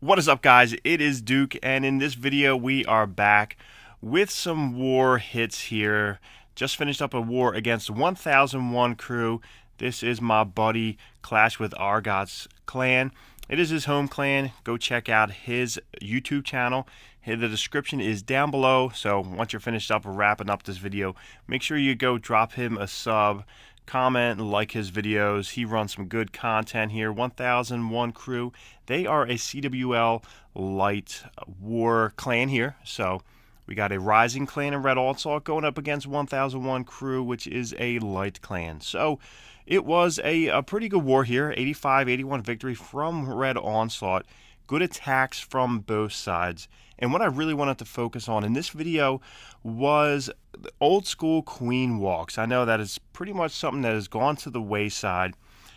What is up, guys? It is Duke, and in this video we are back with some war hits here. Just finished up a war against 1001 crew. This is my buddy Clash with Argot's clan. It is his home clan. Go check out his YouTube channel. The description is down below, so once you're finished up wrapping up this video, make sure you go drop him a sub, comment, and like his videos. He runs some good content here. 1001 crew. They are a CWL light war clan here. So we got a rising clan in Red Onslaught going up against 1001 crew, which is a light clan. So it was a pretty good war here. 85-81 victory from Red Onslaught. Good attacks from both sides. And what I really wanted to focus on in this video was the old school queen walks. I know that is pretty much something that has gone to the wayside.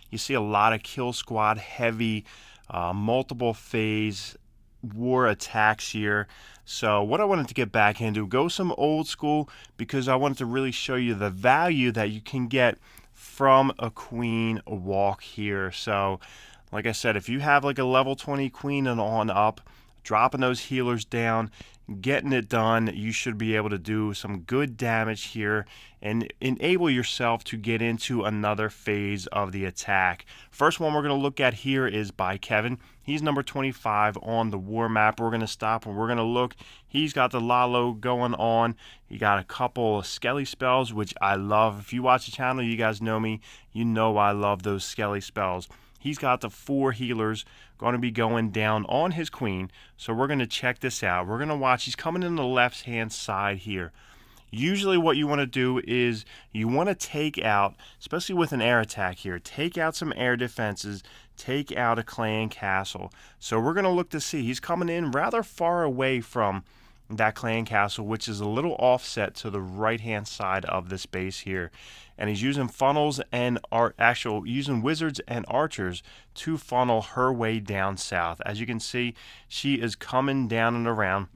You see a lot of kill squad heavy, multiple phase war attacks here. So what I wanted to get back into, go some old school, because I wanted to really show you the value that you can get from a queen walk here. So like I said, if you have like a level 20 queen and on up, dropping those healers down, getting it done, you should be able to do some good damage here and enable yourself to get into another phase of the attack. First one we're going to look at here is by Kevin. He's number 25 on the war map. We're going to stop and we're going to look. He's got the Lalo going on. He got a couple of skelly spells, which I love. If you watch the channel, you guys know me. You know I love those skelly spells. He's got the 4 healers going to be going down on his queen. So we're going to check this out. We're going to watch. He's coming in the left-hand side here. Usually what you want to do is you want to take out, especially with an air attack here, take out some air defenses, take out a clan castle. So we're going to look to see. He's coming in rather far away from that clan castle, which is a little offset to the right hand side of this base here, and he's using funnels and using wizards and archers to funnel her way down south. As you can see, she is coming down and around.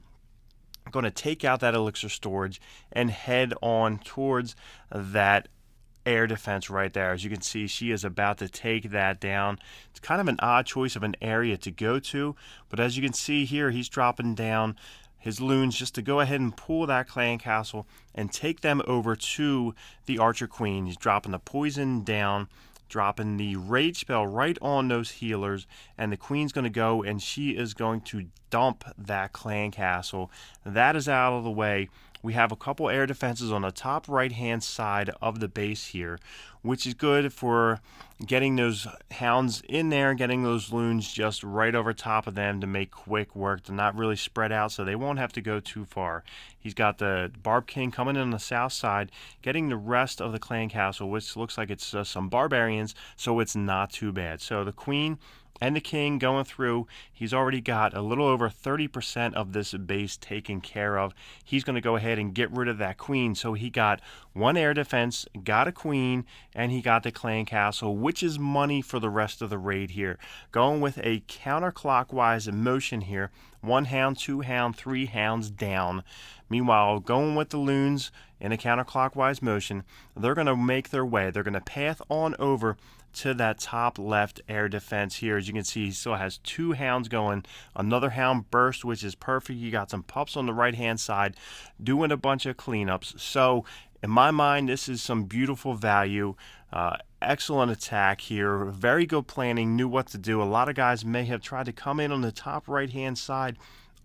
I'm going to take out that elixir storage and head on towards that air defense right there. As you can see, she is about to take that down. It's kind of an odd choice of an area to go to, but as you can see here, he's dropping down his loons just to go ahead and pull that clan castle and take them over to the archer queen. He's dropping the poison down, dropping the rage spell right on those healers, and the queen's going to go and she is going to dump that clan castle. That is out of the way. We have a couple air defenses on the top right hand side of the base here, which is good for getting those hounds in there, getting those loons just right over top of them to make quick work, to not really spread out so they won't have to go too far. He's got the Barb King coming in on the south side, getting the rest of the clan castle, which looks like it's some barbarians, so it's not too bad. So the queen and the king going through. He's already got a little over 30% of this base taken care of. He's going to go ahead and get rid of that queen. So he got 1 air defense, got a queen, and he got the clan castle, which is money for the rest of the raid here. Going with a counterclockwise motion here. 1 hound, 2 hound, 3 hounds down. Meanwhile, going with the loons in a counterclockwise motion, they're going to make their way. They're going to path on over to that top left air defense here. As you can see, he still has 2 hounds going. Another hound burst, which is perfect. You got some pups on the right hand side doing a bunch of cleanups. So in my mind, this is some beautiful value. Excellent attack here. Very good planning. Knew what to do. A lot of guys may have tried to come in on the top right hand side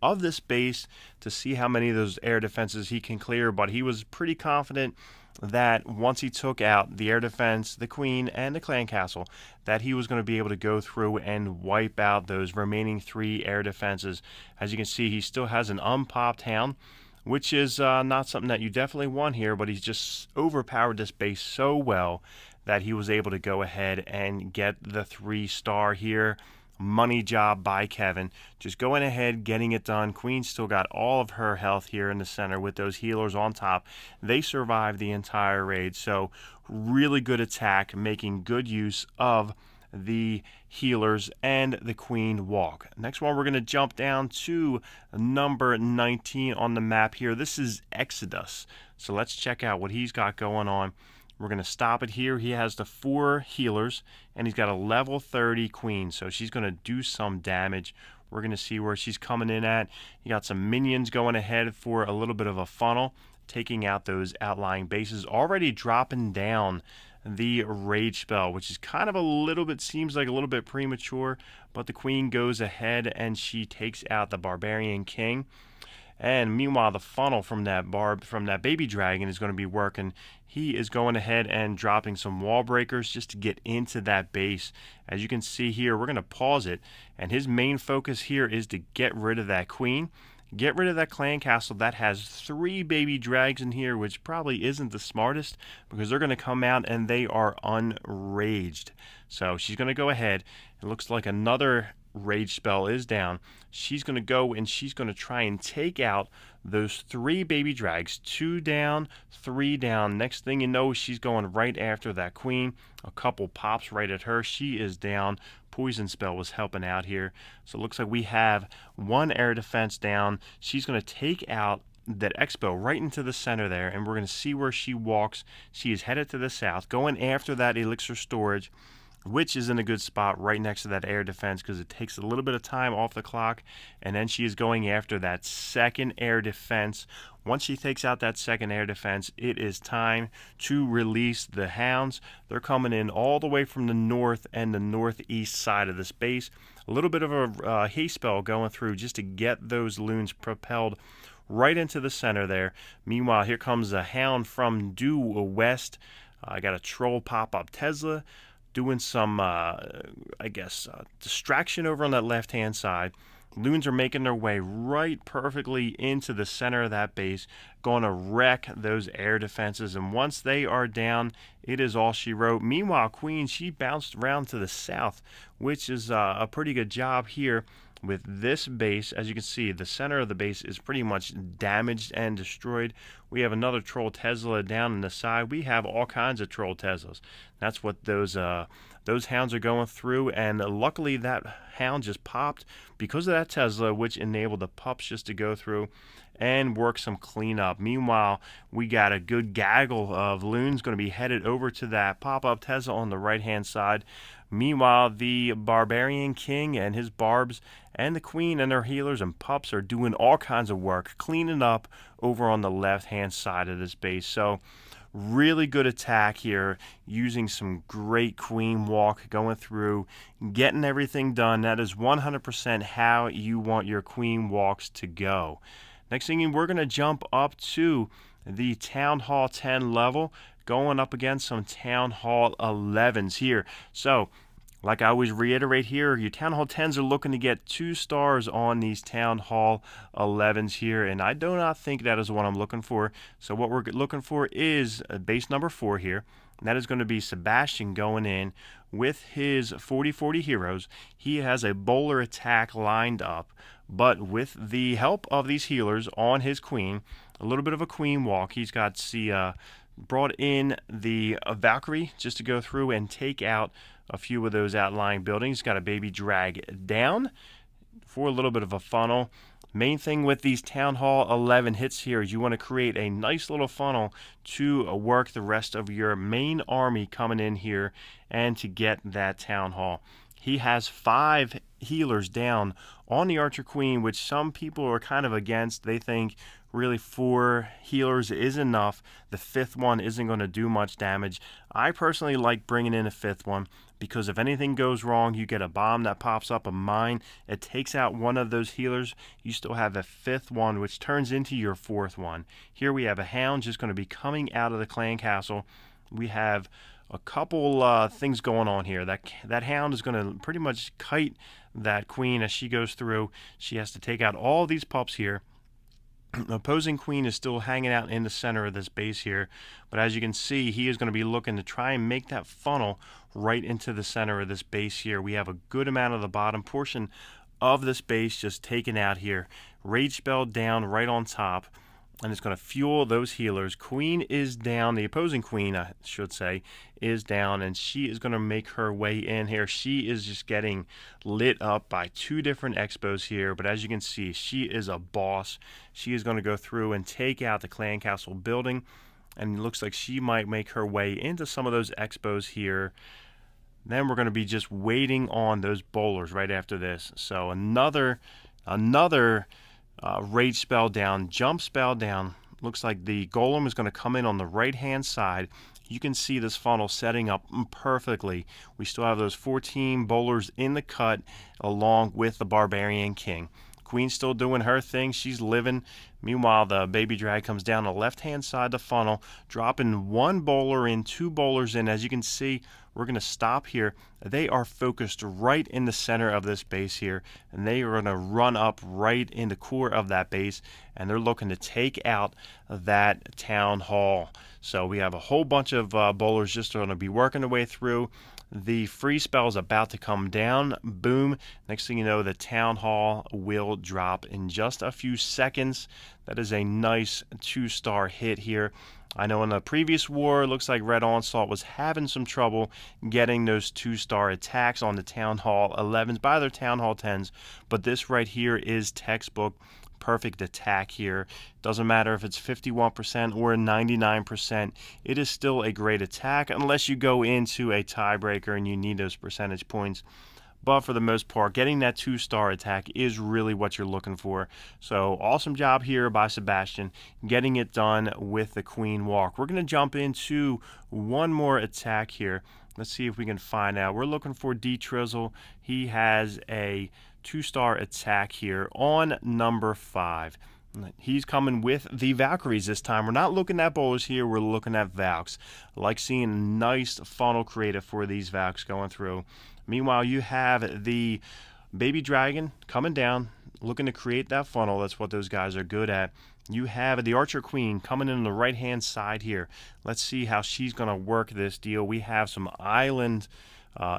of this base to see how many of those air defenses he can clear, but he was pretty confident that once he took out the air defense, the queen, and the clan castle, that he was going to be able to go through and wipe out those remaining 3 air defenses. As you can see, he still has an unpopped hound, which is not something that you definitely want here, but he's just overpowered this base so well that he was able to go ahead and get the 3-star here. Money job by Kevin. Just going ahead, getting it done. Queen still got all of her health here in the center with those healers on top. They survived the entire raid. So really good attack, making good use of the healers and the queen walk. Next one, we're going to jump down to number 19 on the map here. This is Exodus. So let's check out what he's got going on. We're going to stop it here. He has the 4 healers, and he's got a level 30 queen, so she's going to do some damage. We're going to see where she's coming in at. You got some minions going ahead for a little bit of a funnel, taking out those outlying bases, already dropping down the rage spell, which is kind of a little bit, seems like a little bit premature, but the queen goes ahead and she takes out the barbarian king. And meanwhile, the funnel from that baby dragon is going to be working. He is going ahead and dropping some wall breakers just to get into that base. As you can see here, we're going to pause it, and his main focus here is to get rid of that queen, get rid of that clan castle that has 3 baby drags in here, which probably isn't the smartest because they're going to come out and they are unraged. So she's going to go ahead. It looks like another rage spell is down. She's going to go and she's going to try and take out those 3 baby drags. 2 down, 3 down. Next thing you know, she's going right after that queen. A couple pops right at her. She is down. Poison spell was helping out here. So it looks like we have 1 air defense down. She's going to take out that expo right into the center there, and we're going to see where she walks. She is headed to the south, going after that elixir storage, which is in a good spot right next to that air defense because it takes a little bit of time off the clock. And then she is going after that second air defense. Once she takes out that second air defense, it is time to release the hounds. They're coming in all the way from the north and the northeast side of this base. A little bit of a haste spell going through just to get those loons propelled right into the center there. Meanwhile, here comes a hound from due west. I got a troll pop-up Tesla doing some, distraction over on that left-hand side. Loons are making their way right perfectly into the center of that base, going to wreck those air defenses, and once they are down, it is all she wrote. Meanwhile, Queen, she bounced around to the south, which is a pretty good job here with this base. As you can see, the center of the base is pretty much damaged and destroyed. We have another troll Tesla down on the side. We have all kinds of troll Teslas. That's what those hounds are going through, and luckily that hound just popped because of that Tesla, which enabled the pups just to go through and work some cleanup. Meanwhile, we got a good gaggle of loons going to be headed over to that pop-up Tesla on the right-hand side. Meanwhile, the Barbarian King and his barbs and the Queen and their healers and pups are doing all kinds of work, cleaning up over on the left-hand side of this base. So, really good attack here, using some great queen walk, going through, getting everything done. That is 100% how you want your queen walks to go. Next thing, we're going to jump up to the Town Hall 10 level, going up against some Town Hall 11s here. So, like I always reiterate here, your Town Hall 10s are looking to get 2 stars on these Town Hall 11s here, and I do not think that is what I'm looking for. So what we're looking for is base number 4 here. And that is going to be Sebastian going in with his 40-40 heroes. He has a bowler attack lined up, but with the help of these healers on his queen, a little bit of a queen walk. He's got brought in the Valkyrie just to go through and take out a few of those outlying buildings. Got a baby drag down for a little bit of a funnel. Main thing with these Town Hall 11 hits here is you want to create a nice little funnel to work the rest of your main army coming in here and to get that Town Hall. He has 5 healers down on the Archer Queen, which some people are kind of against. They think really 4 healers is enough. The 5th one isn't going to do much damage. I personally like bringing in a 5th one because if anything goes wrong, you get a bomb that pops up, a mine. It takes out one of those healers. You still have a 5th one, which turns into your 4th one. Here we have a hound just going to be coming out of the clan castle. We have a couple things going on here. That hound is going to pretty much kite that queen as she goes through. She has to take out all these pups here. Opposing queen is still hanging out in the center of this base here, but as you can see, he is going to be looking to try and make that funnel right into the center of this base here. We have a good amount of the bottom portion of this base just taken out here. Rage spell down right on top, and it's going to fuel those healers. Queen is down. The opposing queen, I should say, is down, and she is going to make her way in here. She is just getting lit up by 2 different expos here, but as you can see, she is a boss. She is going to go through and take out the clan castle building, and it looks like she might make her way into some of those expos here. Then we're going to be just waiting on those bowlers right after this. So another rage spell down, jump spell down. Looks like the golem is going to come in on the right hand side. You can see this funnel setting up perfectly. We still have those 14 bowlers in the cut along with the Barbarian King. Queen's still doing her thing. She's living. Meanwhile, the baby drag comes down the left-hand side of the funnel, dropping one bowler in, two bowlers in. As you can see, we're going to stop here. They are focused right in the center of this base here, and they are going to run up right in the core of that base, and they're looking to take out that town hall. So we have a whole bunch of bowlers just going to be working their way through. The free spell is about to come down. Boom. Next thing you know, the town hall will drop in just a few seconds. That is a nice 2-star hit here. I know in the previous war, it looks like Red Onslaught was having some trouble getting those 2-star attacks on the Town Hall 11s by their Town Hall 10s, but this right here is textbook perfect attack here. Doesn't matter if it's 51% or 99%, it is still a great attack unless you go into a tiebreaker and you need those percentage points. But for the most part, getting that 2-star attack is really what you're looking for. So awesome job here by Sebastian, getting it done with the Queen Walk. We're going to jump into one more attack here. Let's see if we can find out. We're looking for D-Trizzle. He has a 2-star attack here on number 5. He's coming with the Valkyries this time. We're not looking at bowlers here. We're looking at Valks. I like seeing a nice funnel created for these Valks going through. Meanwhile, you have the baby dragon coming down, looking to create that funnel. That's what those guys are good at. You have the Archer Queen coming in on the right-hand side here. Let's see how she's going to work this deal. We have some island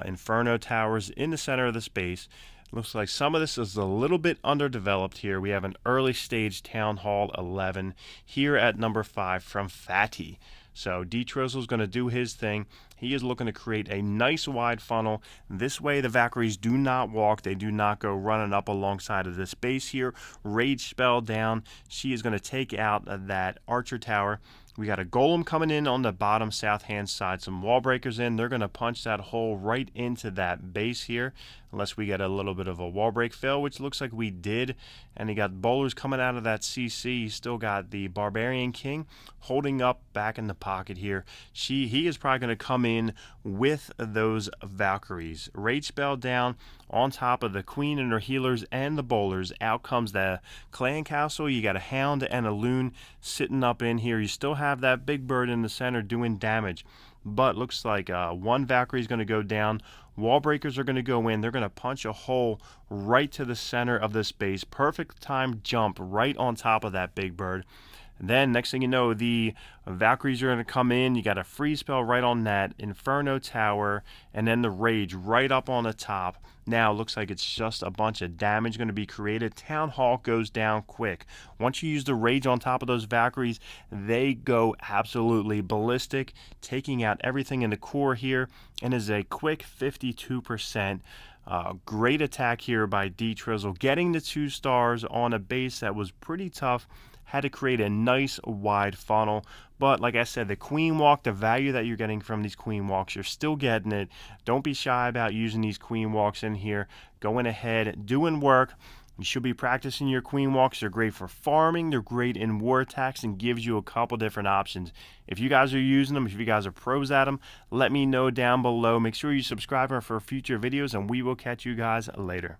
Inferno towers in the center of the space. Looks like some of this is a little bit underdeveloped here. We have an early stage Town Hall 11 here at number 5 from Fatty. So D-Trizzle is going to do his thing. He is looking to create a nice wide funnel. This way the Valkyries do not walk. They do not go running up alongside of this base here. Rage spell down. She is going to take out that Archer Tower. We got a golem coming in on the bottom south hand side, some wall breakers in. They're going to punch that hole right into that base here, unless we get a little bit of a wall break fail, which looks like we did. And he got bowlers coming out of that CC. He's still got the Barbarian King holding up back in the pocket here. He is probably going to come in with those Valkyries. Rage spell down on top of the Queen and her healers and the bowlers. Out comes the Clan Castle. You got a Hound and a Loon sitting up in here. You still have that big bird in the center doing damage, but looks like one Valkyrie is going to go down. Wall breakers are going to go in. They're going to punch a hole right to the center of this base. Perfect time jump right on top of that big bird. And then next thing you know, the Valkyries are going to come in. You got a free spell right on that Inferno Tower, and then the Rage right up on the top. Now it looks like it's just a bunch of damage going to be created. Town Hall goes down quick. Once you use the Rage on top of those Valkyries, they go absolutely ballistic, taking out everything in the core here, and is a quick 52%. Great attack here by D-Trizzle, getting the 2 stars on a base that was pretty tough. Had to create a nice wide funnel, but like I said, the Queen Walk, the value that you're getting from these Queen Walks, you're still getting it. Don't be shy about using these Queen Walks in here. Going ahead, doing work. You should be practicing your Queen Walks. They're great for farming. They're great in war attacks and gives you a couple different options. If you guys are using them, if you guys are pros at them, let me know down below. Make sure you subscribe for future videos, and we will catch you guys later.